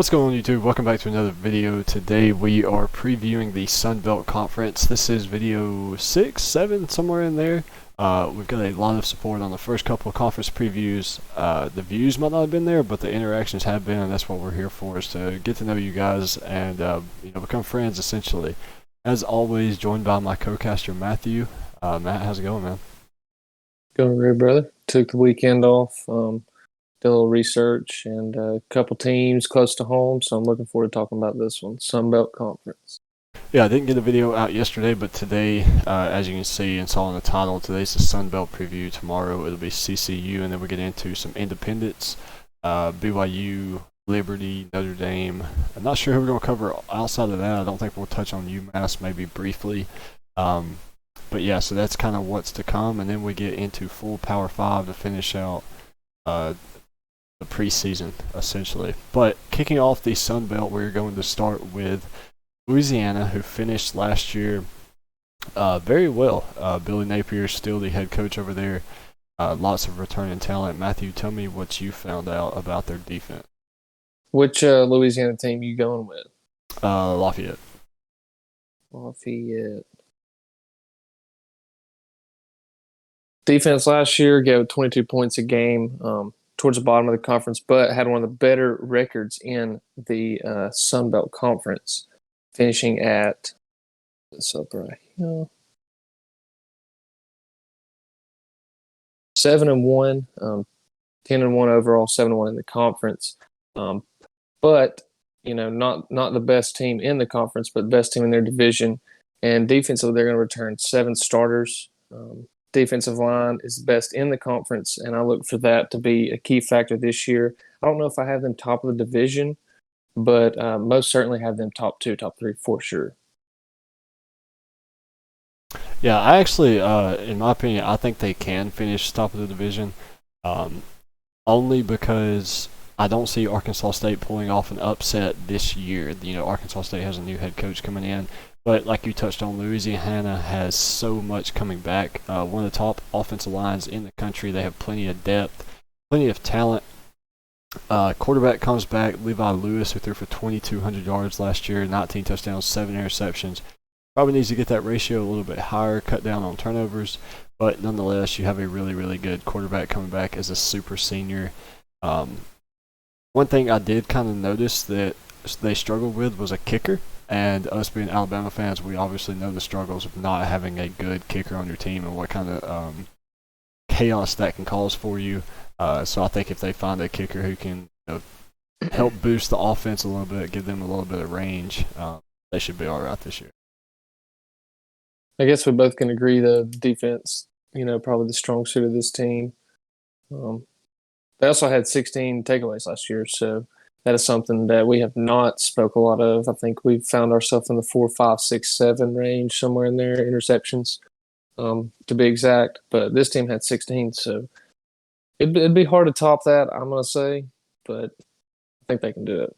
What's going on, YouTube? Welcome back to another video. Today we are previewing the Sun Belt Conference. This is video 6, 7, somewhere in there. We've got a lot of support on the first couple of conference previews. The views might not have been there, but the interactions have been, and that's what we're here for, is to get to know you guys and become friends, essentially. As always, joined by my co-caster Matthew. Matt, how's it going, man? Going great, brother. Took the weekend off. Did a little research and a couple teams close to home, so I'm looking forward to talking about this one, Sun Belt Conference. Yeah, I didn't get a video out yesterday, but today, as you can see and saw in the title, today's the Sun Belt preview. Tomorrow it'll be CCU, and then we get into some independents, BYU, Liberty, Notre Dame. I'm not sure who we're going to cover outside of that. I don't think we'll touch on UMass, maybe briefly. But yeah, so that's kind of what's to come, and then we get into full Power 5 to finish out the preseason, essentially. But kicking off the Sun Belt, we're going to start with Louisiana, who finished last year very well. Billy Napier is still the head coach over there. Lots of returning talent. Matthew, tell me what you found out about their defense. Which Louisiana team you going with? Lafayette. Lafayette. Defense last year gave 22 points a game towards the bottom of the conference, but had one of the better records in the Sun Belt Conference, finishing at 7-1, 10-1 overall, 7-1 in the conference. But not the best team in the conference, but the best team in their division. And defensively, they're going to return 7 starters. Defensive line is best in the conference, and I look for that to be a key factor this year. I don't know if I have them top of the division, but most certainly have them top 2, top 3 for sure. Yeah, I actually, in my opinion, I think they can finish top of the division, only because I don't see Arkansas State pulling off an upset this year. Arkansas State has a new head coach coming in. But like you touched on, Louisiana has so much coming back. One of the top offensive lines in the country. They have plenty of depth, plenty of talent. Quarterback comes back, Levi Lewis, who threw for 2,200 yards last year, 19 touchdowns, 7 interceptions. Probably needs to get that ratio a little bit higher, cut down on turnovers. But nonetheless, you have a really, really good quarterback coming back as a super senior. One thing I did kind of notice that they struggled with was a kicker. And us being Alabama fans, we obviously know the struggles of not having a good kicker on your team and what kind of chaos that can cause for you. So I think if they find a kicker who can help boost the offense a little bit, give them a little bit of range, they should be all right this year. I guess we both can agree the defense, probably the strong suit of this team. They also had 16 takeaways last year, so that is something that we have not spoke a lot of. I think we've found ourselves in the 4, 5, 6, 7 range, somewhere in there, interceptions, to be exact. But this team had 16, so it'd be hard to top that, I'm going to say. But I think they can do it.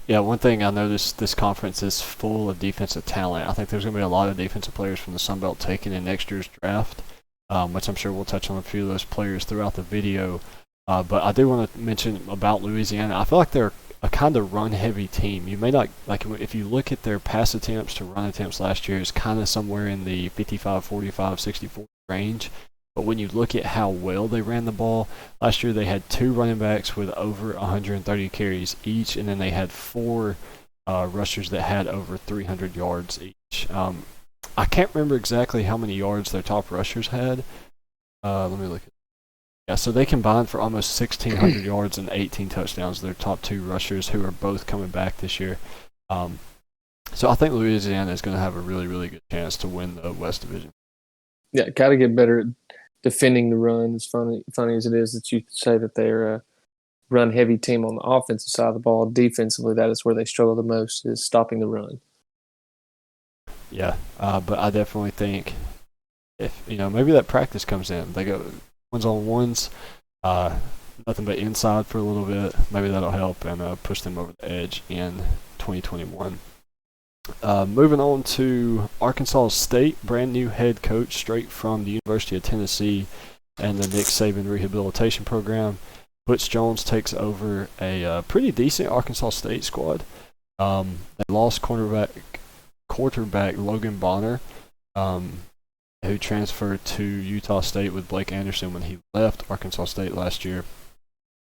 Yeah, one thing I noticed, this conference is full of defensive talent. I think there's going to be a lot of defensive players from the Sun Belt taken in next year's draft, which I'm sure we'll touch on a few of those players throughout the video. But I do want to mention about Louisiana. I feel like they're a kind of run-heavy team. You may not, if you look at their pass attempts to run attempts last year, it's kind of somewhere in the 55, 45, 64 range. But when you look at how well they ran the ball, last year they had 2 running backs with over 130 carries each, and then they had 4 rushers that had over 300 yards each. I can't remember exactly how many yards their top rushers had. Let me look at. Yeah, so they combined for almost 1,600 yards and 18 touchdowns. Their top 2 rushers, who are both coming back this year. So I think Louisiana is going to have a really, really good chance to win the West Division. Yeah, got to get better at defending the run. As funny as it is that you say that they're a run-heavy team on the offensive side of the ball, defensively, that is where they struggle the most, is stopping the run. Yeah, but I definitely think if, maybe that practice comes in. They go ones-on-ones, nothing but inside for a little bit. Maybe that'll help and push them over the edge in 2021. Moving on to Arkansas State, brand new head coach straight from the University of Tennessee and the Nick Saban rehabilitation program. Butch Jones takes over a pretty decent Arkansas State squad. They lost quarterback Logan Bonner, who transferred to Utah State with Blake Anderson when he left Arkansas State last year.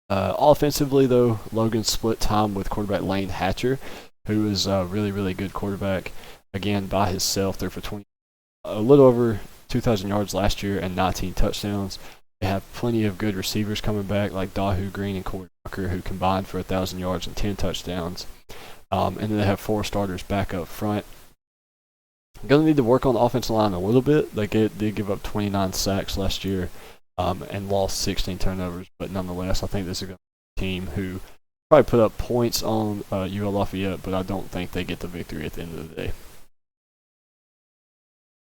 Offensively, though, Logan split time with quarterback Lane Hatcher, who is a really, really good quarterback. Again, by himself, they're for a little over 2,000 yards last year and 19 touchdowns. They have plenty of good receivers coming back, like Dahu Green and Corey Walker, who combined for 1,000 yards and 10 touchdowns. And then they have 4 starters back up front. Going to need to work on the offensive line a little bit. They did give up 29 sacks last year and lost 16 turnovers. But nonetheless, I think this is a team who probably put up points on UL Lafayette, but I don't think they get the victory at the end of the day.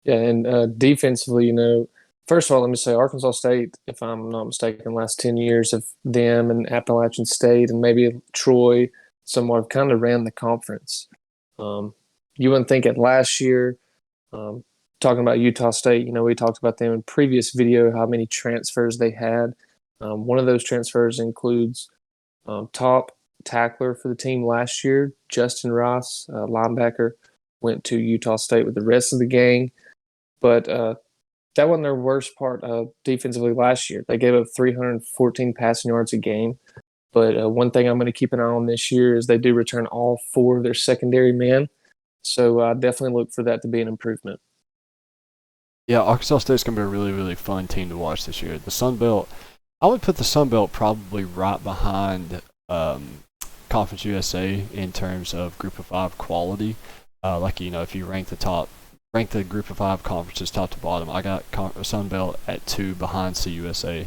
Yeah, and defensively, first of all, let me say Arkansas State, if I'm not mistaken, the last 10 years of them and Appalachian State and maybe Troy somewhat have kind of ran the conference. You wouldn't think it last year. Talking about Utah State, we talked about them in previous video, how many transfers they had. One of those transfers includes top tackler for the team last year, Justin Ross, linebacker, went to Utah State with the rest of the gang. But that wasn't their worst part defensively last year. They gave up 314 passing yards a game. But one thing I'm going to keep an eye on this year is they do return all 4 of their secondary men. So I definitely look for that to be an improvement. Yeah, Arkansas State's going to be a really, really fun team to watch this year. The Sun Belt, I would put the Sun Belt probably right behind Conference USA in terms of Group of 5 quality. If you rank the Group of 5 conferences top to bottom, I got Sun Belt at 2 behind CUSA.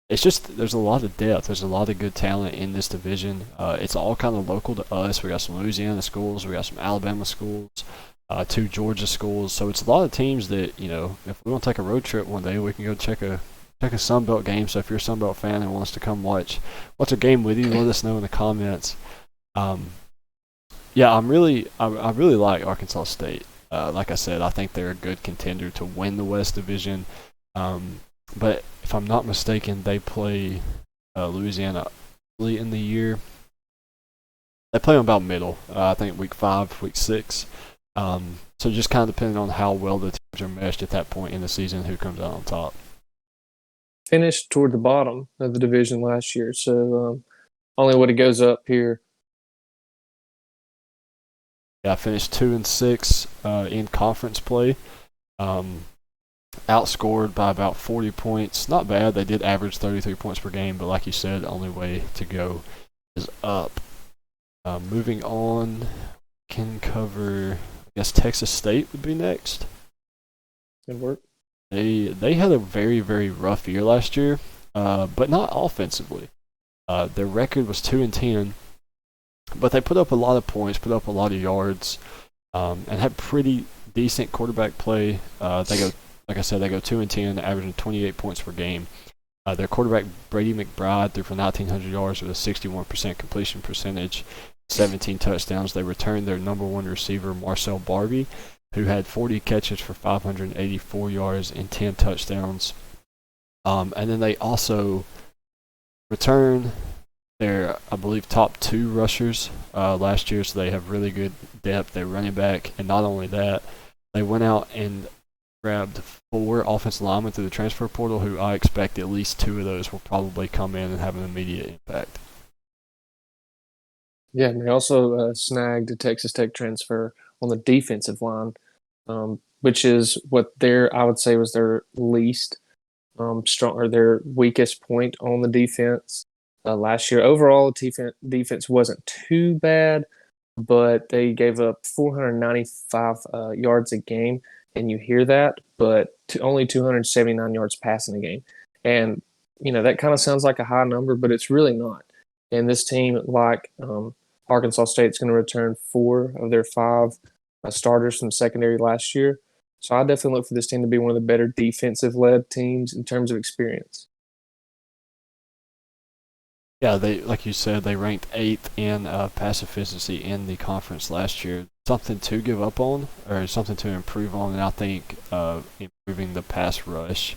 It's just there's a lot of depth. There's a lot of good talent in this division. It's all kind of local to us. We got some Louisiana schools. We got some Alabama schools. 2 Georgia schools. So it's a lot of teams that, if we want to take a road trip one day, we can go check a Sun Belt game. So if you're a Sun Belt fan and wants to come watch a game with you, let us know in the comments. I really like Arkansas State. Like I said, I think they're a good contender to win the West Division. But if I'm not mistaken, they play Louisiana early in the year. They play them about middle. I think week 5, week 6. So just kind of depending on how well the teams are meshed at that point in the season, who comes out on top. Finished toward the bottom of the division last year, so only what it goes up here. Yeah, I finished 2-6 in conference play. Outscored by about 40 points. Not bad. They did average 33 points per game, but like you said, the only way to go is up. Moving on, can cover, I guess Texas State would be next. Good work. They had a very, very rough year last year, but not offensively. Their record was 2-10, but they put up a lot of points, put up a lot of yards, and had pretty decent quarterback play. Like I said, they go 2-10, averaging 28 points per game. Their quarterback Brady McBride threw for 1,900 yards with a 61% completion percentage, 17 touchdowns. They returned their number 1 receiver Marcel Barbie, who had 40 catches for 584 yards and 10 touchdowns. And then they also return their, I believe, top 2 rushers last year, so they have really good depth. They're running back, and not only that, they went out and grabbed 4 offensive linemen through the transfer portal, who I expect at least 2 of those will probably come in and have an immediate impact. Yeah, and they also snagged a Texas Tech transfer on the defensive line, which is what I would say was their least strong or their weakest point on the defense last year. Overall, the defense wasn't too bad, but they gave up 495 yards a game. And you hear that, but only 279 yards passing a game. And, that kind of sounds like a high number, but it's really not. And this team, like Arkansas State, is going to return 4 of their 5 starters from secondary last year. So I definitely look for this team to be one of the better defensive-led teams in terms of experience. Yeah, like you said, they ranked 8th in pass efficiency in the conference last year. Something to give up on, or something to improve on, and I think improving the pass rush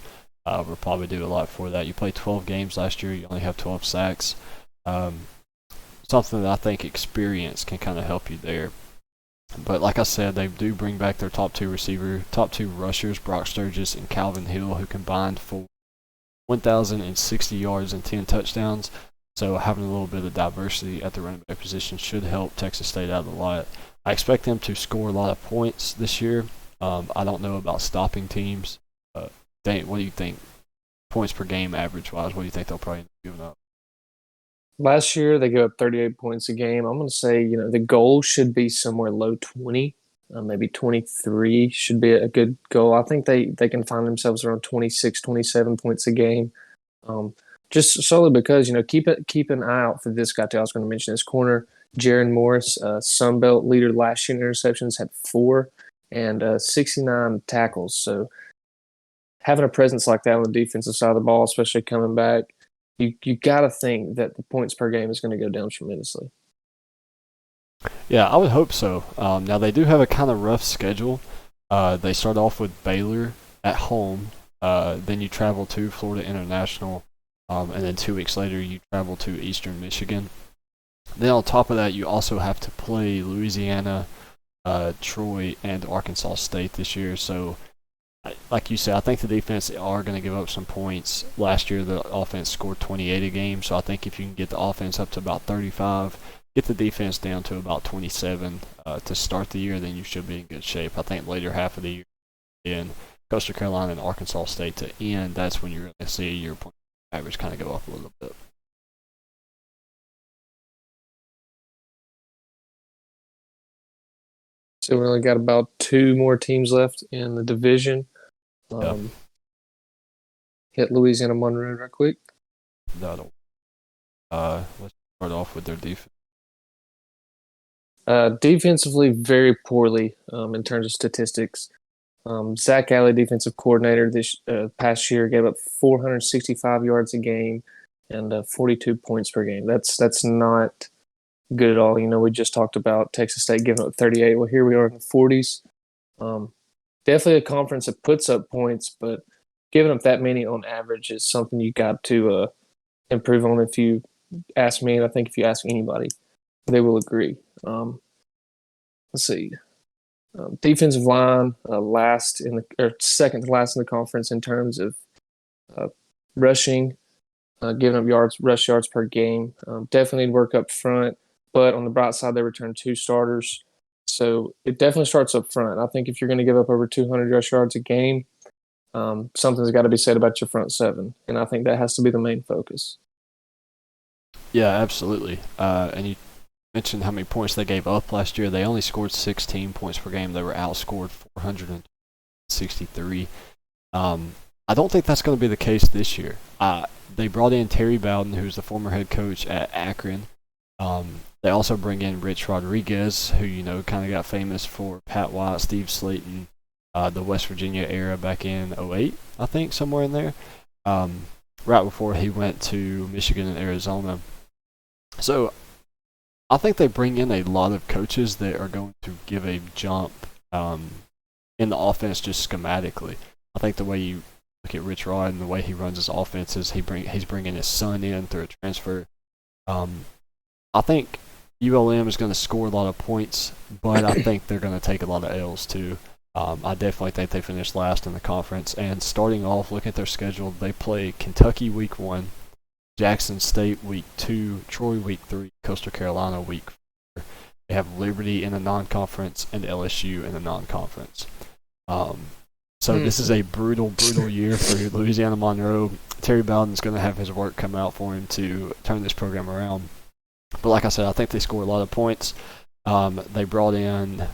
will probably do a lot for that. You played 12 games last year. You only have 12 sacks. Um, Something that I think experience can kind of help you there. But like I said, they do bring back their top two rushers, Brock Sturgis and Calvin Hill, who combined for 1,060 yards and 10 touchdowns. So having a little bit of diversity at the running back position should help Texas State out a lot. I expect them to score a lot of points this year. I don't know about stopping teams. Dane, what do you think? Points per game average wise, what do you think they'll probably end up giving up? Last year they gave up 38 points a game. I'm going to say, the goal should be somewhere low 20, maybe 23 should be a good goal. I think they can find themselves around 26, 27 points a game. Just solely because, keep an eye out for this guy too. I was going to mention this corner, Jaron Morris, Sun Belt leader last year in interceptions, had 4 and 69 tackles. So having a presence like that on the defensive side of the ball, especially coming back, you got to think that the points per game is going to go down tremendously. Yeah, I would hope so. Now they do have a kind of rough schedule. They start off with Baylor at home. Then you travel to Florida International, and then 2 weeks later you travel to Eastern Michigan. Then on top of that, you also have to play Louisiana, Troy, and Arkansas State this year. So, like you said, I think the defense are going to give up some points. Last year, the offense scored 28 a game, so I think if you can get the offense up to about 35, get the defense down to about 27 to start the year, then you should be in good shape. I think later half of the year, in Coastal Carolina and Arkansas State to end, that's when you're going to see your point average kind of go up a little bit. So we only got about 2 more teams left in the division. Hit Louisiana Monroe real quick. That'll. Let's start off with their defense. Defensively, very poorly in terms of statistics. Zach Alley, defensive coordinator, this past year gave up 465 yards a game and 42 points per game. That's not good at all. We just talked about Texas State giving up 38. Well, here we are in the 40s. Definitely a conference that puts up points, but giving up that many on average is something you got to improve on. If you ask me, and I think if you ask anybody, they will agree. Let's see. Defensive line, second to last in the conference in terms of rushing, giving up rush yards per game. Definitely need work up front, but on the bright side, they returned 2 starters. So it definitely starts up front. I think if you're going to give up over 200 rush yards a game, something's got to be said about your front 7, and I think that has to be the main focus. Yeah, absolutely. And you mentioned how many points they gave up last year. They only scored 16 points per game. They were outscored 463. I don't think that's going to be the case this year. They brought in Terry Bowden, who's the former head coach at Akron. They also bring in Rich Rodriguez, who kind of got famous for Pat White, Steve Slayton, the West Virginia era back in 2008, I think, somewhere in there. Right before he went to Michigan and Arizona. So I think they bring in a lot of coaches that are going to give a jump in the offense just schematically. I think the way you look at Rich Rod and the way he runs his offenses, he's bringing his son in through a transfer. I think ULM is going to score a lot of points, but I think they're going to take a lot of L's too. I definitely think they finished last in the conference. And starting off, look at their schedule. They play Kentucky week 1, Jackson State week 2, Troy week 3, Coastal Carolina week 4. They have Liberty in the non-conference and LSU in the non-conference. So this is a brutal year for Louisiana Monroe. Terry Bowden's going to have his work come out for him to turn this program around. But like I said, I think they score a lot of points. They brought in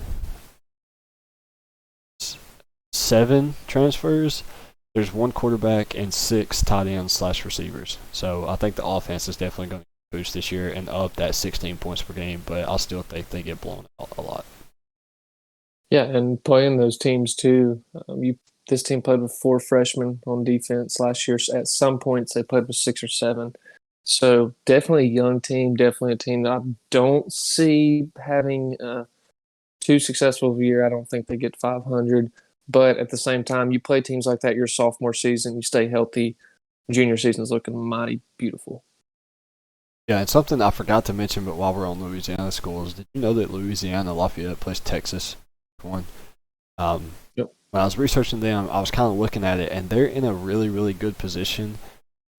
7 transfers. There's 1 quarterback and 6 tight ends / receivers. So I think the offense is definitely going to boost this year and up that 16 points per game, but I still think they get blown out a lot. Yeah, and playing those teams too. This team played with 4 freshmen on defense last year. At some points, they played with 6 or 7. So definitely a young team, definitely a team that I don't see having too successful of a year. I don't think they get 500, But at the same time, you play teams like that your sophomore season, you stay healthy. Junior season's looking mighty beautiful. Yeah, and something I forgot to mention, but while we're on Louisiana schools, did you know that Louisiana Lafayette plays Texas? One. Yep. When I was researching them, I was kind of looking at it, and they're in a really, really good position.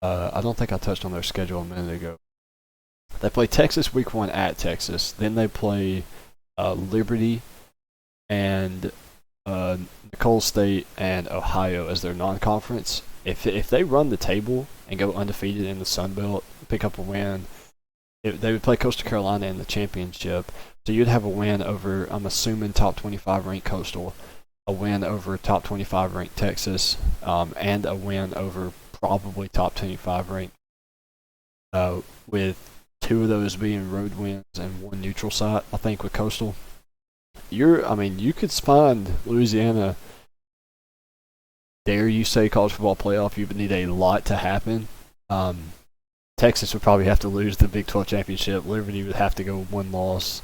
I don't think I touched on their schedule a minute ago. They play Texas week 1 at Texas. Then they play Liberty and Nicole State and Ohio as their non-conference. If they run the table and go undefeated in the Sun Belt, pick up a win, they would play Coastal Carolina in the championship. So you'd have a win over, I'm assuming, top 25 ranked Coastal, a win over top 25 ranked Texas, and a win over probably top 25 ranked, with 2 of those being road wins and 1 neutral site, I think, with Coastal. You could find Louisiana, dare you say, college football playoff. You would need a lot to happen. Texas would probably have to lose the Big 12 championship. Liberty would have to go 1 loss.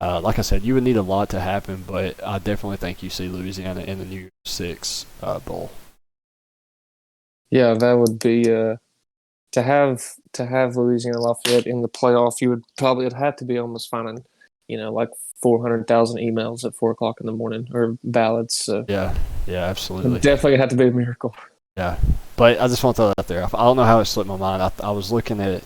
Like I said, you would need a lot to happen, but I definitely think you see Louisiana in the New Year's 6 Bowl. Yeah, that would be to have Louisiana Lafayette in the playoff. You would have to be almost finding, like 400,000 emails at 4:00 in the morning or ballots. So Yeah, absolutely. Definitely have to be a miracle. Yeah, but I just want to throw that out there. I don't know how it slipped my mind. I was looking at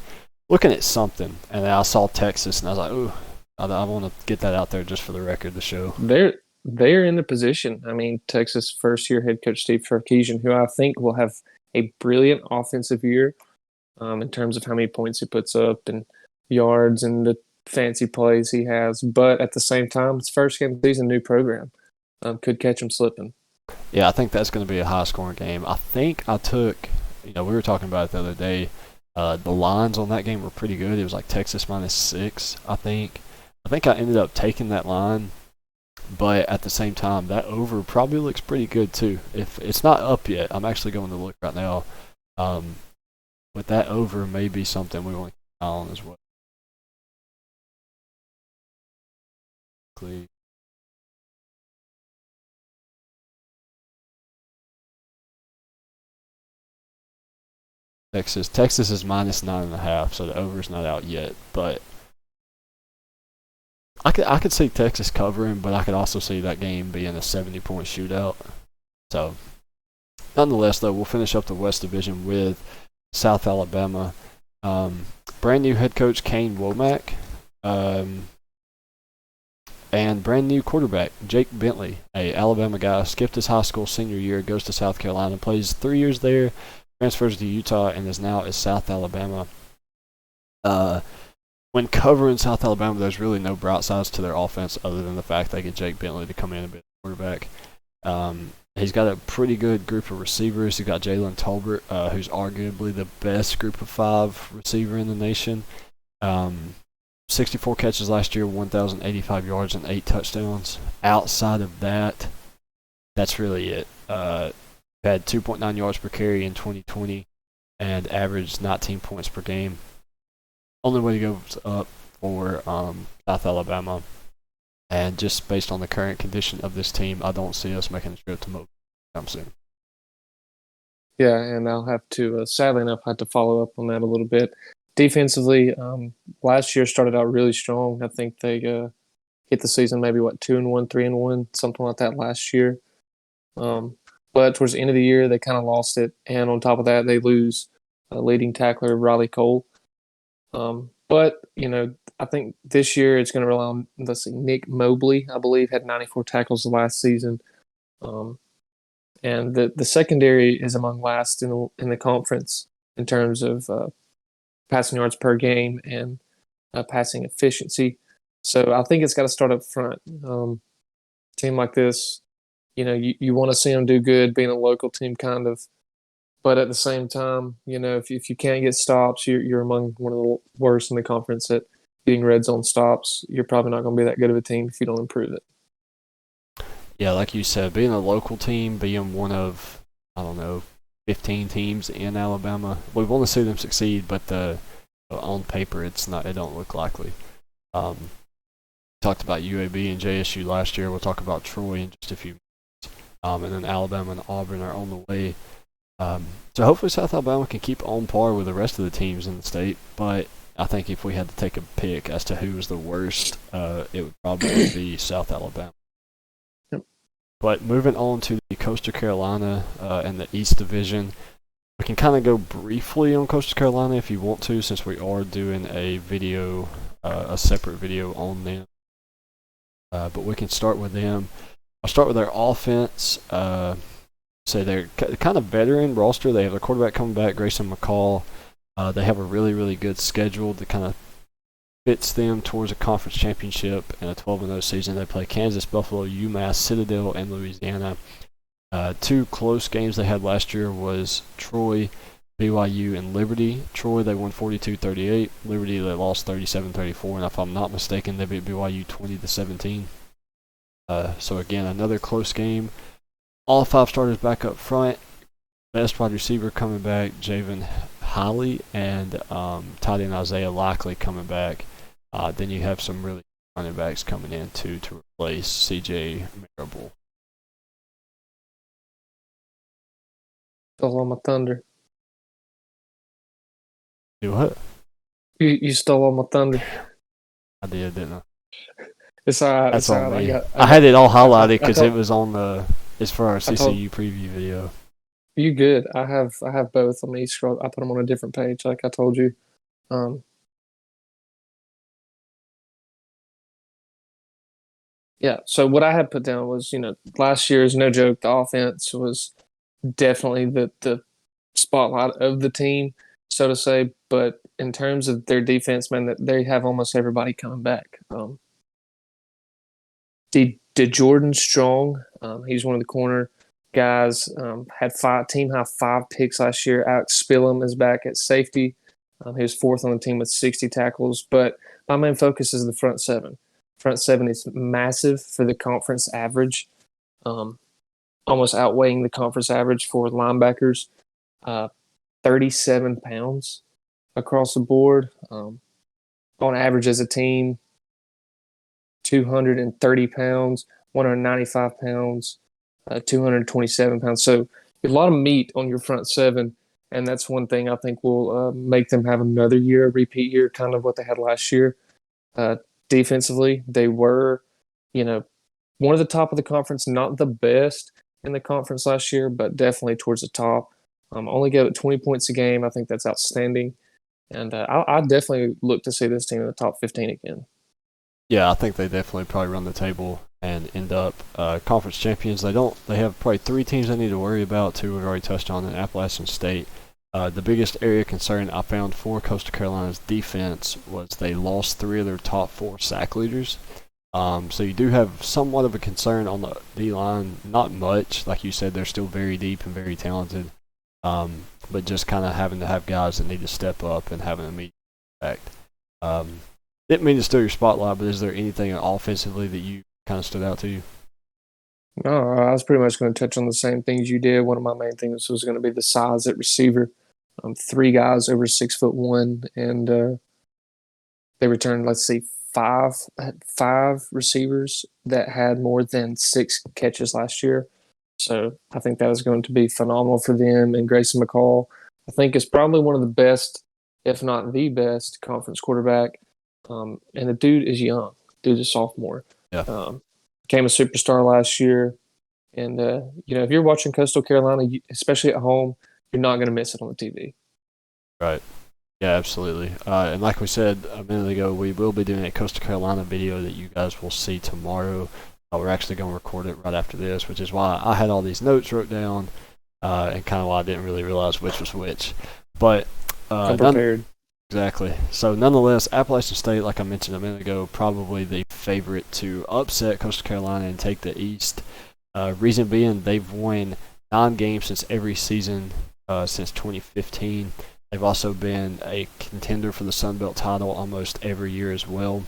something, and then I saw Texas, and I was like, ooh, I want to get that out there just for the record, the show. They're in the position. I mean, Texas first-year head coach Steve Sarkisian, who I think will have a brilliant offensive year, in terms of how many points he puts up and yards and the fancy plays he has. But at the same time, it's first game of the season, new program. Could catch him slipping. Yeah, I think that's going to be a high-scoring game. I think I took, we were talking about it the other day. The lines on that game were pretty good. It was like Texas -6, I think. I think I ended up taking that line, but at the same time, that over probably looks pretty good too. If it's not up yet, I'm actually going to look right now. But that over may be something we want to keep an eye on as well. Texas is -9.5, so the over is not out yet. But I could see Texas covering, but I could also see that game being a 70-point shootout. So, nonetheless, though, we'll finish up the West Division with South Alabama. Brand new head coach Kane Womack, and brand new quarterback Jake Bentley, a Alabama guy, skipped his high school senior year, goes to South Carolina, plays 3 years there, transfers to Utah, and is now at South Alabama. When covering South Alabama, there's really no bright sides to their offense other than the fact they get Jake Bentley to come in and be the quarterback. He's got a pretty good group of receivers. He's got Jalen Tolbert, who's arguably the best group of 5 receiver in the nation. 64 catches last year, 1,085 yards, and 8 touchdowns. Outside of that, that's really it. Had 2.9 yards per carry in 2020 and averaged 19 points per game. Only way to go up for South Alabama. And just based on the current condition of this team, I don't see us making a trip to Mobile anytime soon. Yeah, and I'll have to, sadly enough, have to follow up on that a little bit. Defensively, last year started out really strong. I think they hit the season maybe, 2-1, 3-1, something like that last year. But towards the end of the year, they kind of lost it. And on top of that, they lose leading tackler Riley Cole. But, I think this year it's going to rely on, Nick Mobley, I believe, had 94 tackles last season. And the secondary is among last in the conference in terms of passing yards per game and passing efficiency. So I think it's got to start up front. Team like this, you want to see them do good, being a local team kind of. But at the same time, if you can't get stops, you're among one of the worst in the conference at getting red zone stops. You're probably not going to be that good of a team if you don't improve it. Yeah, like you said, being a local team, being one of, 15 teams in Alabama, we want to see them succeed, but on paper, it don't look likely. Talked about UAB and JSU last year. We'll talk about Troy in just a few minutes. and then Alabama and Auburn are on the way. So hopefully South Alabama can keep on par with the rest of the teams in the state. But I think if we had to take a pick as to who was the worst, it would probably be South Alabama. Yep. But moving on to the Coastal Carolina and the East Division, we can kind of go briefly on Coastal Carolina if you want to, since we are doing a video, a separate video on them. But we can start with them. I'll start with their offense. So they're kind of veteran roster. They have a quarterback coming back, Grayson McCall. They have a really, really good schedule that kind of fits them towards a conference championship and a 12-0 season. They play Kansas, Buffalo, UMass, Citadel, and Louisiana. 2 close games they had last year was Troy, BYU, and Liberty. Troy, they won 42-38. Liberty, they lost 37-34. And if I'm not mistaken, they beat BYU 20-17. So again, another close game. All 5 starters back up front. Best wide receiver coming back, Javen Holly, and tight end Isaiah Likely coming back. Then you have some really running backs coming in too to replace CJ Marable. Stole all my thunder. Do what? You stole all my thunder. I did, didn't I? It's all right. That's it's all on right. me. I had it all highlighted because told- it was on the. It's for our CCU preview video. You good? I have both. Let me scroll. I put them on a different page, like I told you. Yeah. So what I had put down was, last year's no joke. The offense was definitely the spotlight of the team, so to say. But in terms of their defense, man, that they have almost everybody coming back. Did Jordan Strong? He's one of the corner guys. Had team high 5 picks last year. Alex Spillum is back at safety. He was 4th on the team with 60 tackles. But my main focus is the front 7. Front 7 is massive for the conference average, almost outweighing the conference average for linebackers. 37 pounds across the board. On average as a team, 230 pounds, 195 pounds, 227 pounds. So a lot of meat on your front 7, and that's one thing I think will make them have another year, a repeat year, kind of what they had last year. Defensively, they were, one of the top of the conference, not the best in the conference last year, but definitely towards the top. Only gave it 20 points a game. I think that's outstanding. And I definitely look to see this team in the top 15 again. Yeah, I think they definitely probably run the table and end up conference champions. They have probably 3 teams they need to worry about. 2 we've already touched on in Appalachian State. The biggest area of concern I found for Coastal Carolina's defense was they lost 3 of their top 4 sack leaders. So you do have somewhat of a concern on the D-line. Not much. Like you said, they're still very deep and very talented. But just kind of having to have guys that need to step up and have an immediate impact. Didn't mean to steal your spotlight, but is there anything offensively that you kind of stood out to you? No, I was pretty much going to touch on the same things you did. One of my main things was going to be the size at receiver. 3 guys over 6'1", and they returned, let's see, five receivers that had more than 6 catches last year. So I think that was going to be phenomenal for them. And Grayson McCall, I think, is probably one of the best, if not the best, conference quarterback. And the dude is young. Dude's a sophomore. Yeah. Became a superstar last year. And, if you're watching Coastal Carolina, especially at home, you're not going to miss it on the TV. Right. Yeah, absolutely. And like we said a minute ago, we will be doing a Coastal Carolina video that you guys will see tomorrow. We're actually going to record it right after this, which is why I had all these notes wrote down and kind of why I didn't really realize which was which. But I'm prepared. Exactly. So nonetheless, Appalachian State, like I mentioned a minute ago, probably the favorite to upset Coastal Carolina and take the East. Reason being, they've won 9 games since every season since 2015. They've also been a contender for the Sun Belt title almost every year as well.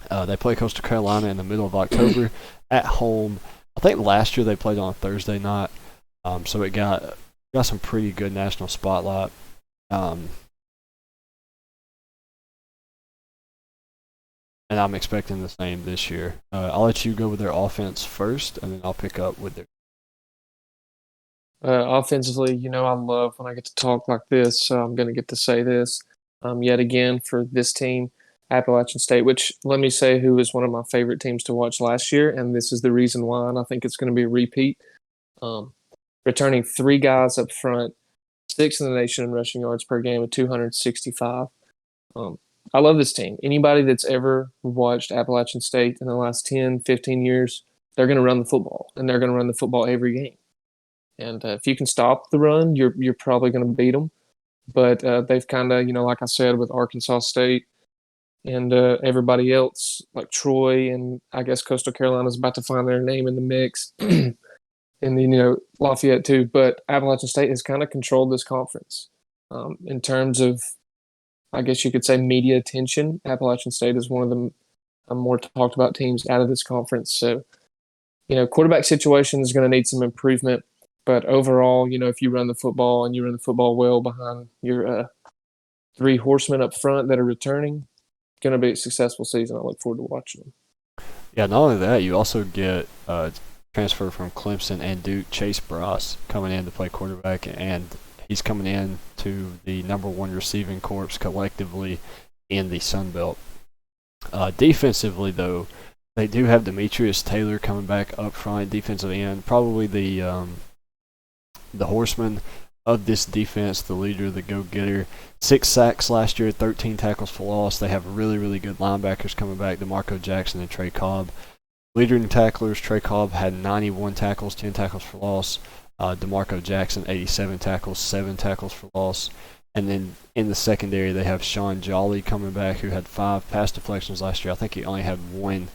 They play Coastal Carolina in the middle of October at home. I think last year they played on a Thursday night, so it got some pretty good national spotlight. And I'm expecting the same this year. I'll let you go with their offense first, and then I'll pick up with their. Offensively, I love when I get to talk like this, so I'm going to get to say this yet again for this team, Appalachian State, which let me say who was one of my favorite teams to watch last year, and this is the reason why, and I think it's going to be a repeat. Um, Returning three guys up front, sixth in the nation in rushing yards per game with 265. Um, I love this team. Anybody that's ever watched Appalachian State in the last 10, 15 years, they're going to run the football, and they're going to run the football every game. And if you can stop the run, you're probably going to beat them. But they've kind of, like I said, with Arkansas State and everybody else, like Troy and I guess Coastal Carolina is about to find their name in the mix, and then Lafayette too. But Appalachian State has kind of controlled this conference in terms of, I guess you could say, media attention. Appalachian State is one of the more talked about teams out of this conference. So, quarterback situation is going to need some improvement. But overall, if you run the football and you run the football well behind your three horsemen up front that are returning, going to be a successful season. I look forward to watching them. Yeah, not only that, you also get transfer from Clemson and Duke, Chase Bryce, coming in to play quarterback, and he's coming in to the number one receiving corps collectively in the Sun Belt. Defensively, though, they do have Demetrius Taylor coming back up front, defensive end, probably the horseman of this defense, the leader, the go-getter. 6 sacks last year, 13 tackles for loss. They have really, really good linebackers coming back, DeMarco Jackson and Trey Cobb. Leader in tacklers, Trey Cobb had 91 tackles, 10 tackles for loss. DeMarco Jackson, 87 tackles, 7 tackles for loss. And then in the secondary, they have Sean Jolly coming back, who had 5 pass deflections last year. I think he only had one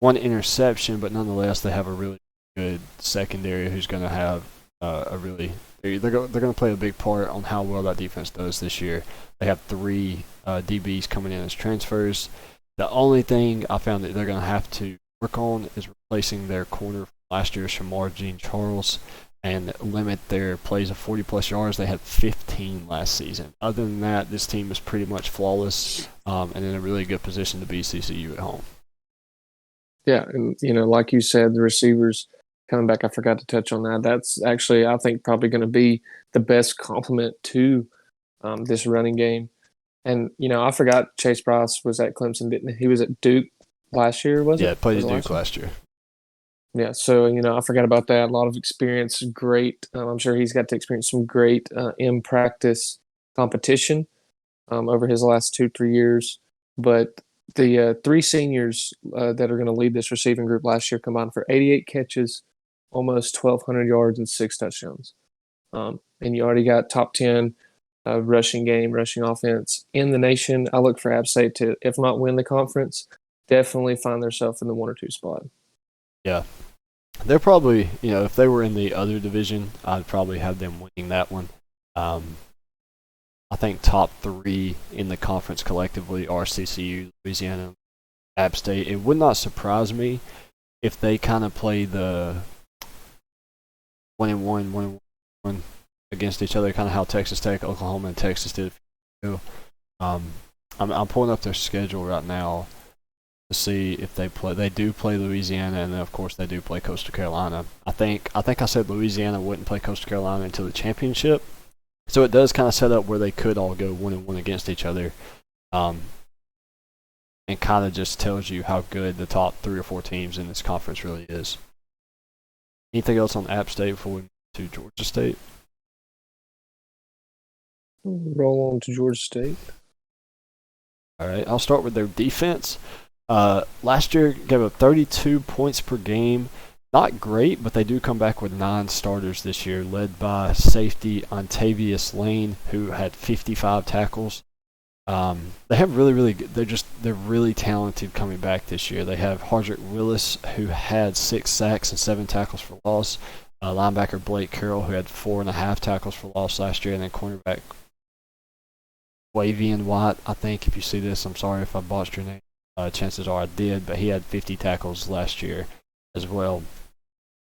interception, but nonetheless, they have a really good secondary who's going to have they're going to play a big part on how well that defense does this year. They have 3 DBs coming in as transfers. The only thing I found that they're going to have to work on is replacing their corner from last year, Shamar Jean Charles, and limit their plays of 40-plus yards. They had 15 last season. Other than that, this team is pretty much flawless and in a really good position to beat CCU at home. Yeah, and, like you said, the receivers coming back, I forgot to touch on that. That's actually, I think, probably going to be the best complement to this running game. And, I forgot Chase Bryce was at Clemson, didn't he? He was at Duke last year, was it? Yeah, played at Duke last year. Yeah, so, I forgot about that. A lot of experience, great. I'm sure he's got to experience some great in-practice competition over his last 2-3 years. But the 3 seniors that are going to lead this receiving group last year combined for 88 catches, almost 1,200 yards, and 6 touchdowns. And you already got top 10 rushing game, rushing offense in the nation. I look for App State to, if not win the conference, definitely find themselves in the 1 or 2 spot. Yeah. They're probably, if they were in the other division, I'd probably have them winning that one. I think top 3 in the conference collectively are CCU, Louisiana, App State. It would not surprise me if they kind of play the 1-1 against each other, kind of how Texas Tech, Oklahoma, and Texas did. I'm pulling up their schedule right now to see if they play. They do play Louisiana, and then of course they do play Coastal Carolina. I think I said Louisiana wouldn't play Coastal Carolina until the championship, so it does kind of set up where they could all go 1-1 against each other, and kind of just tells you how good the top 3 or 4 teams in this conference really is. Anything else on App State before we move to Georgia State? Roll on to Georgia State. All right, I'll start with their defense. Last year gave up 32 points per game. Not great, but they do come back with 9 starters this year, led by safety Ontavious Lane, who had 55 tackles. They have really, really good. They're really talented coming back this year. They have Hardrick Willis, who had 6 sacks and 7 tackles for loss. Linebacker Blake Carroll, who had 4.5 tackles for loss last year, and then cornerback Wavian White. I think if you see this, I'm sorry if I botched your name. Chances are I did, but he had 50 tackles last year as well.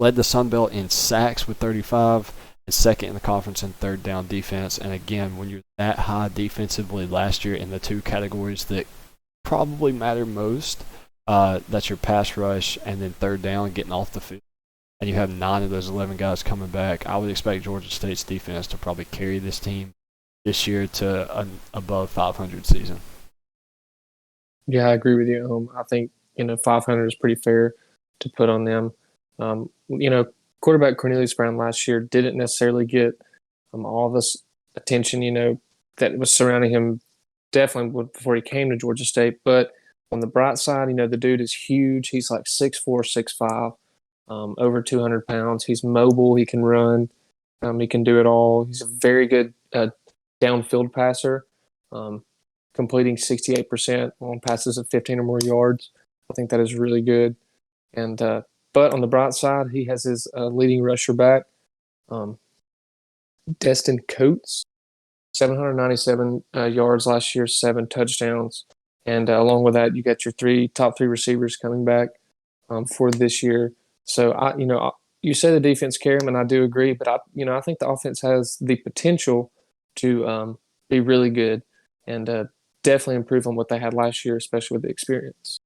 Led the Sun Belt in sacks with 35, and second in the conference in third down defense. And again, when you're that high defensively last year in the 2 categories that probably matter most, that's your pass rush and then third down, getting off the field. and you have 9 of those 11 guys coming back, I would expect Georgia State's defense to probably carry this team this year to an above 500 season. Yeah, I agree with you. I think 500 is pretty fair to put on them. Quarterback Cornelius Brown last year didn't necessarily get all this attention, that was surrounding him definitely before he came to Georgia State. But on the bright side, the dude is huge. He's like 6'4", 6'5", over 200 pounds. He's mobile. He can run. He can do it all. He's a very good downfield passer, completing 68% on passes of 15 or more yards. I think that is really good. And but on the bright side, he has his leading rusher back, Destin Coates, 797 yards last year, 7 touchdowns. And along with that, you got your top three receivers coming back for this year. So you say the defense carry him, and I do agree. But I think the offense has the potential to be really good and definitely improve on what they had last year, especially with the experience.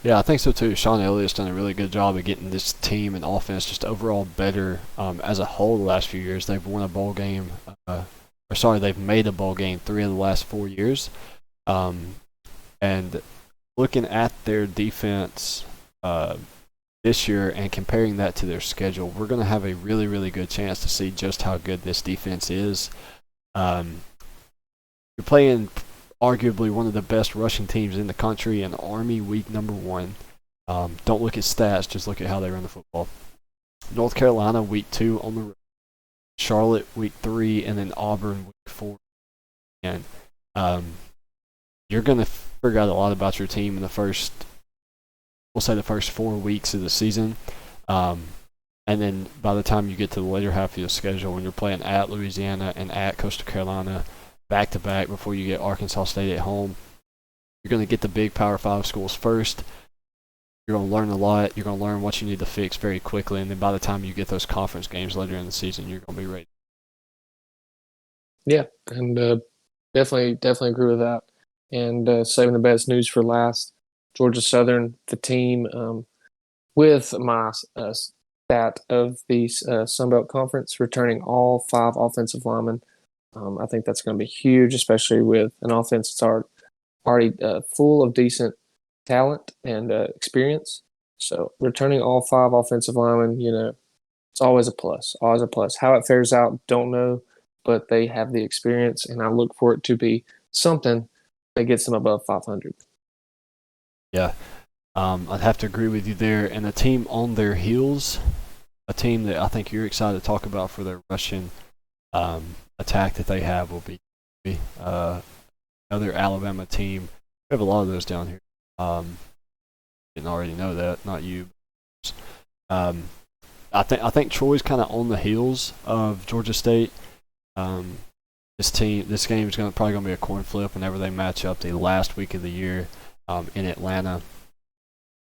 Yeah, I think so too. Sean Elliott's done a really good job of getting this team and offense just overall better as a whole the last few years. They've won a bowl game, they've made a bowl game 3 of the last 4 years. And looking at their defense this year and comparing that to their schedule, we're going to have a really, really good chance to see just how good this defense is. You're playing arguably one of the best rushing teams in the country in Army week number 1. Don't look at stats, just look at how they run the football. North Carolina week 2 on the road. Charlotte week 3, and then Auburn week 4. And you're going to figure out a lot about your team in the first 4 weeks of the season. And then by the time you get to the later half of your schedule, when you're playing at Louisiana and at Coastal Carolina back-to-back before you get Arkansas State at home, you're going to get the big Power 5 schools first. You're going to learn a lot. You're going to learn what you need to fix very quickly. And then by the time you get those conference games later in the season, you're going to be ready. Yeah, and definitely agree with that. And saving the best news for last, Georgia Southern, the team with my stat of the Sunbelt Conference, returning all 5 offensive linemen. I think that's going to be huge, especially with an offense that's already full of decent talent and experience. So returning all 5 offensive linemen, it's always a plus. Always a plus. How it fares out, don't know, but they have the experience, and I look for it to be something that gets them above 500. Yeah, I'd have to agree with you there. And a team on their heels, a team that I think you're excited to talk about for their rushing attack that they have, will be another Alabama team. We have a lot of those down here. Didn't already know that, not you. I think Troy's kind of on the heels of Georgia State. This game is probably going to be a coin flip whenever they match up the last week of the year in Atlanta.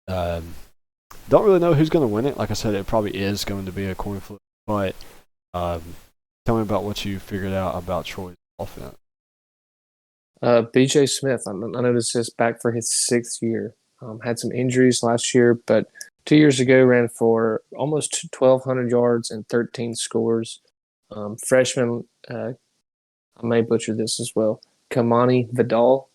Don't really know who's going to win it. Like I said, it probably is going to be a coin flip. But tell me about what you figured out about Troy's offense. B.J. Smith, I noticed this, back for his 6th year. Had some injuries last year, but 2 years ago ran for almost 1,200 yards and 13 scores. Freshman, I may butcher this as well, Kamani Vidal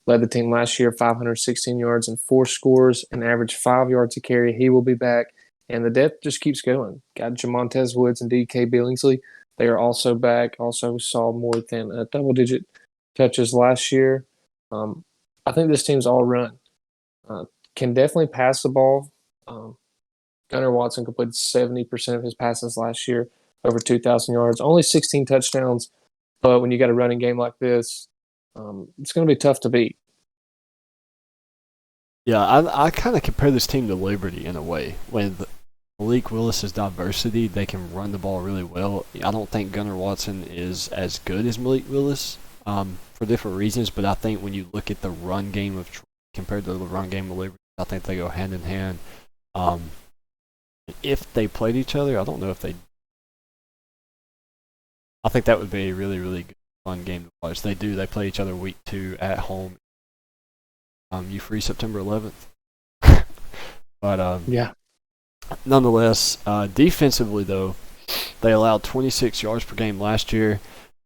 led the team last year, 516 yards and 4 scores, an average 5 yards a carry. He will be back, and the depth just keeps going. Got Jamontez Woods and D.K. Billingsley. They are also back. Also saw more than a double-digit touches last year. I think this team's all run. Can definitely pass the ball. Gunnar Watson completed 70% of his passes last year, over 2,000 yards, only 16 touchdowns. But when you got a running game like this, it's going to be tough to beat. Yeah, I kind of compare this team to Liberty in a way. With Malik Willis's diversity, they can run the ball really well. I don't think Gunnar Watson is as good as Malik Willis for different reasons, but I think when you look at the run game of Troy compared to the run game of Liberty, I think they go hand in hand. If they played each other, I don't know if they. I think that would be a really, really good fun game to watch. They do. They play each other week 2 at home. You free September 11th? But yeah. nonetheless, defensively though, they allowed 26 yards per game last year.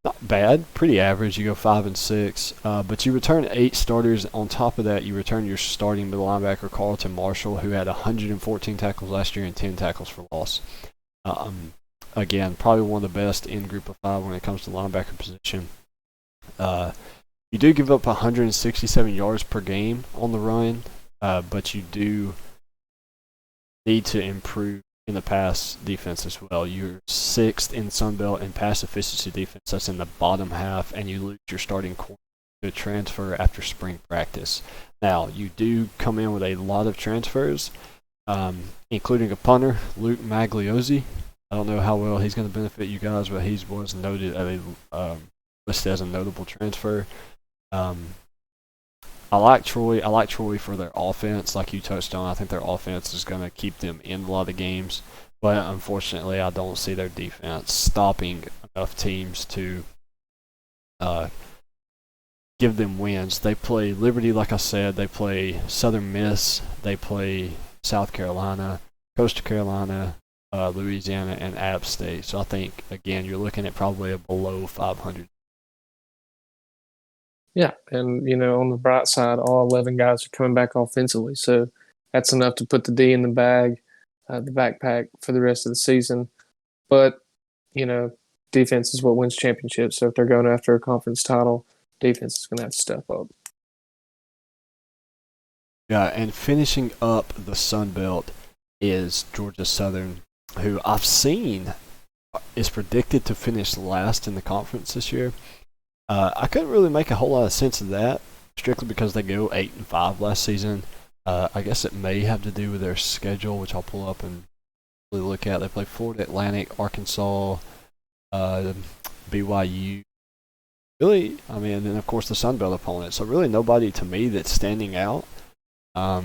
Not bad, pretty average. You go 5-6, but you return 8 starters. On top of that, you return your starting middle linebacker Carlton Marshall, who had 114 tackles last year and 10 tackles for loss. Again, probably one of the best in Group of 5 when it comes to linebacker position. You do give up 167 yards per game on the run, but you do need to improve in the pass defense as well. You're 6th in Sunbelt in pass efficiency defense. That's in the bottom half, and you lose your starting corner to transfer after spring practice. Now, you do come in with a lot of transfers, including a punter, Luke Magliozzi. I don't know how well he's going to benefit you guys, but he was noted listed as a notable transfer. I like Troy. I like Troy for their offense, like you touched on. I think their offense is going to keep them in a lot of games, but unfortunately, I don't see their defense stopping enough teams to give them wins. They play Liberty, like I said. They play Southern Miss. They play South Carolina, Coastal Carolina, Louisiana, and App State. So I think, again, you're looking at probably a below 500. Yeah, and on the bright side, all 11 guys are coming back offensively, so that's enough to put the D in the bag, the backpack for the rest of the season. But defense is what wins championships. So if they're going after a conference title, defense is going to have to step up. Yeah, and finishing up the Sun Belt is Georgia Southern, who I've seen is predicted to finish last in the conference this year. I couldn't really make a whole lot of sense of that, strictly because they go 8-5 last season. I guess it may have to do with their schedule, which I'll pull up and really look at. They play Florida Atlantic, Arkansas, BYU. Really, and then of course the Sun Belt opponent. So really nobody to me that's standing out. I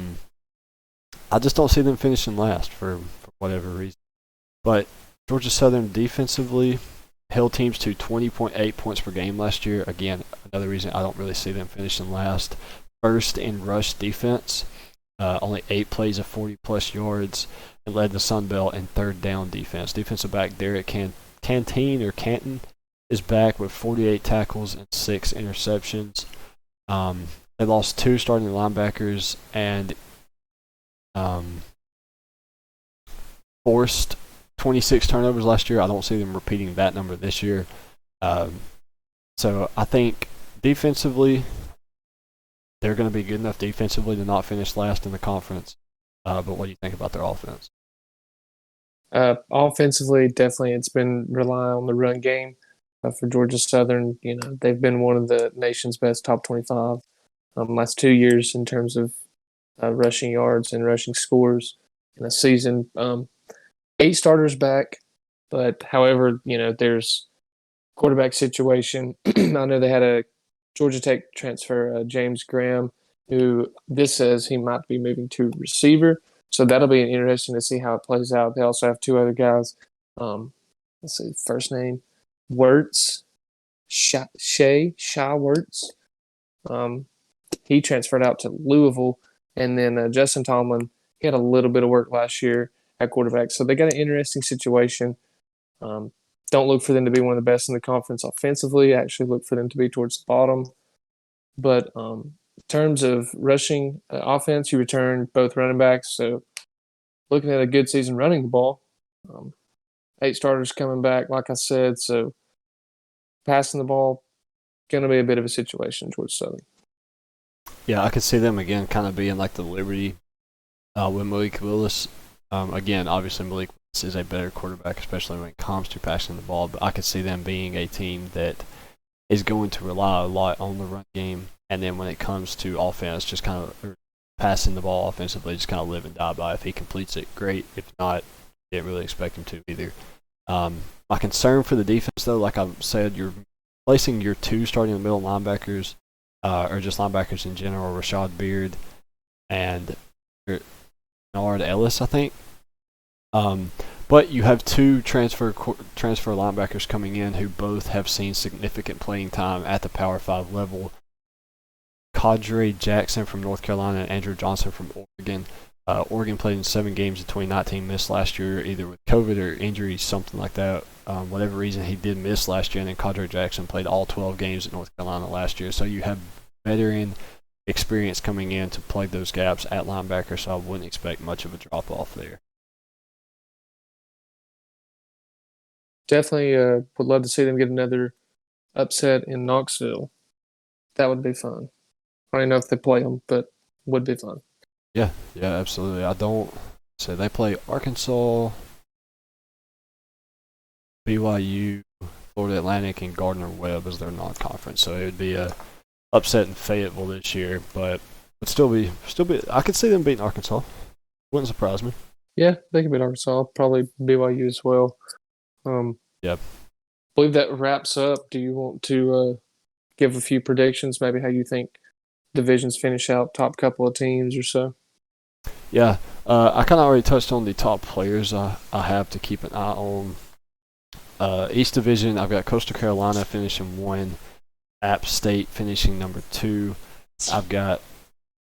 just don't see them finishing last for whatever reason. But Georgia Southern defensively held teams to 20.8 points per game last year. Again, another reason I don't really see them finishing last. First in rush defense, only 8 plays of 40-plus yards, and led the Sun Belt in third down defense. Defensive back Derek Canton is back with 48 tackles and 6 interceptions. They lost 2 starting linebackers and forced 26 turnovers last year. I don't see them repeating that number this year. So I think defensively, they're going to be good enough defensively to not finish last in the conference. But what do you think about their offense? Offensively, definitely it's been relying on the run game for Georgia Southern. They've been one of the nation's best top 25 last 2 years in terms of rushing yards and rushing scores in a season. 8 starters back, but however, there's quarterback situation. I know they had a Georgia Tech transfer, James Graham, who this says he might be moving to receiver. So that'll be interesting to see how it plays out. They also have 2 other guys. Let's see, first name, Wirtz, Shy Wirtz. He transferred out to Louisville. And then Justin Tomlin, he had a little bit of work last year at quarterback. So they got an interesting situation. Don't look for them to be one of the best in the conference offensively. Actually look for them to be towards the bottom. But in terms of rushing offense, you return both running backs. So looking at a good season running the ball. 8 starters coming back, like I said. So passing the ball, going to be a bit of a situation towards Southern. Yeah, I could see them again kind of being like the Liberty with Malik Willis. Again, obviously Malik Willis is a better quarterback, especially when it comes to passing the ball. But I could see them being a team that is going to rely a lot on the run game. And then when it comes to offense, just kind of passing the ball offensively, just kind of live and die by. If he completes it, great. If not, didn't really expect him to either. My concern for the defense, though, like I said, you're placing your 2 starting in the middle linebackers, or just linebackers in general, Rashad Beard and Nard Ellis, I think. But you have 2 transfer linebackers coming in who both have seen significant playing time at the Power 5 level. Kadre Jackson from North Carolina and Andrew Johnson from Oregon. Oregon played in 7 games in 2019, missed last year either with COVID or injury, something like that. Whatever reason, he did miss last year, and then Cadre Jackson played all 12 games at North Carolina last year. So you have veteran experience coming in to play those gaps at linebacker, so I wouldn't expect much of a drop-off there. Definitely would love to see them get another upset in Knoxville. That would be fun. I don't know if they play them, but would be fun. Yeah, absolutely. I don't say they play Arkansas, BYU, Florida Atlantic, and Gardner-Webb as their non-conference. So it would be a upset in Fayetteville this year, but would still be. I could see them beating Arkansas. Wouldn't surprise me. Yeah, they could beat Arkansas. Probably BYU as well. Yep. I believe that wraps up. Do you want to give a few predictions, maybe how you think divisions finish out, top couple of teams or so? Yeah, I kind of already touched on the top players I have to keep an eye on. East Division, I've got Coastal Carolina finishing 1, App State finishing number 2. I'm going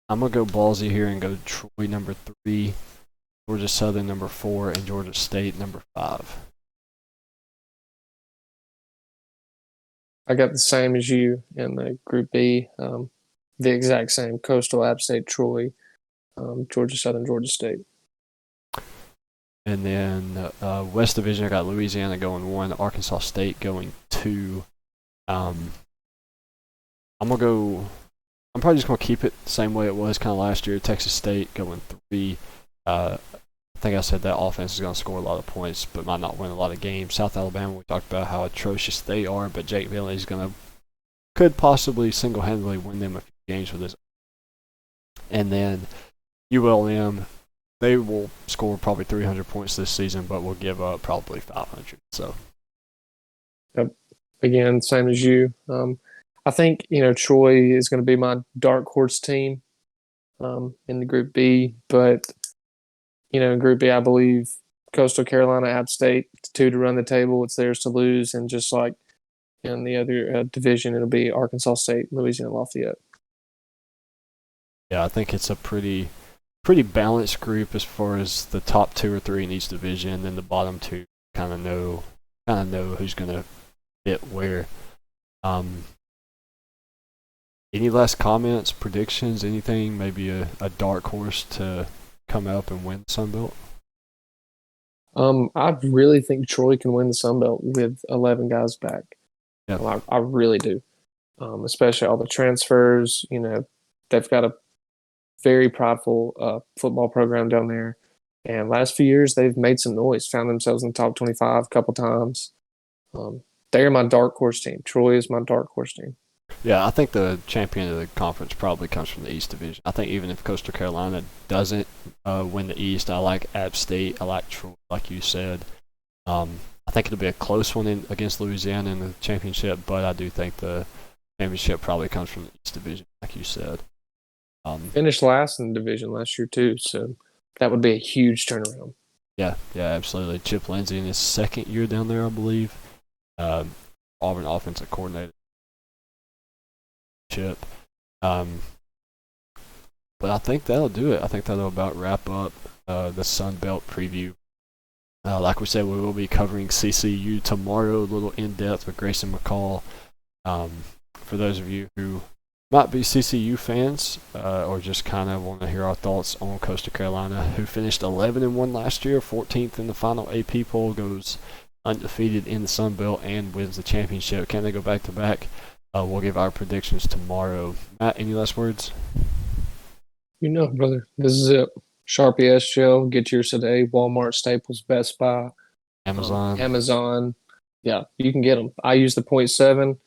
to go ballsy here and go Troy number 3, Georgia Southern number 4, and Georgia State number 5. I got the same as you in the Group B, the exact same: Coastal, App State, Troy, Georgia Southern, Georgia State. And then West Division, I got Louisiana going 1, Arkansas State going 2. I'm probably just gonna keep it the same way it was kind of last year. Texas State going 3. I think I said that offense is gonna score a lot of points, but might not win a lot of games. South Alabama, we talked about how atrocious they are, but Jake Bailey's could possibly single-handedly win them a few games with this. And then ULM, they will score probably 300 points this season, but will give up probably 500. So, yep. Again, same as you. I think Troy is going to be my dark horse team in the Group B, but in Group B, I believe Coastal Carolina, App State, 2 to run the table. It's theirs to lose, and just like in the other division, it'll be Arkansas State, Louisiana Lafayette. Yeah, I think it's a pretty balanced group as far as the top 2 or 3 in each division, and the bottom 2 kind of know who's going to fit where. Any last comments, predictions, anything? Maybe a dark horse to come up and win the Sun Belt? I really think Troy can win the Sun Belt with 11 guys back. Yeah. I really do. Especially all the transfers. They've got a very prideful football program down there. And last few years, they've made some noise, found themselves in the top 25 a couple times. They're my dark horse team. Troy is my dark horse team. Yeah, I think the champion of the conference probably comes from the East Division. I think even if Coastal Carolina doesn't win the East, I like App State. I like Troy, like you said. I think it'll be a close one against Louisiana in the championship, but I do think the championship probably comes from the East Division, like you said. Finished last in the division last year, too, so that would be a huge turnaround. Yeah, absolutely. Chip Lindsey in his 2nd year down there, I believe. Auburn offensive coordinator. Chip. But I think that'll do it. I think that'll about wrap up the Sun Belt preview. Like we said, we will be covering CCU tomorrow, a little in-depth with Grayson McCall. For those of you who might be CCU fans or just kind of want to hear our thoughts on Coastal Carolina, who finished 11-1 last year, 14th in the final AP poll, goes undefeated in the Sun Belt and wins the championship. Can they go back-to-back? We'll give our predictions tomorrow. Matt, any last words? Brother, this is it. Sharpie S Gel, get yours today. Walmart, Staples, Best Buy, Amazon. Yeah, you can get them. I use the 0.7.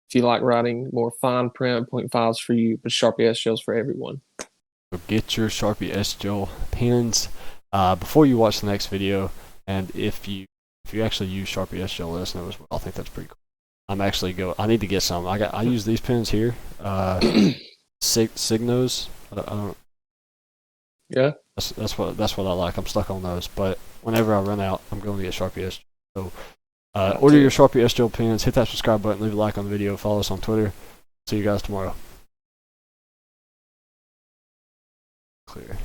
If you like writing more fine print, 0.5's for you, but Sharpie S Gel's for everyone. So get your Sharpie S Gel pens before you watch the next video, and if you actually use Sharpie S Gel, let us know as well. I think that's pretty cool. I need to get some. I use these pens here. Signos. I don't. Yeah. That's what I like. I'm stuck on those. But whenever I run out, I'm going to get Sharpie S Gel. So order your Sharpie S Gel pens. Hit that subscribe button. Leave a like on the video. Follow us on Twitter. See you guys tomorrow. Clear.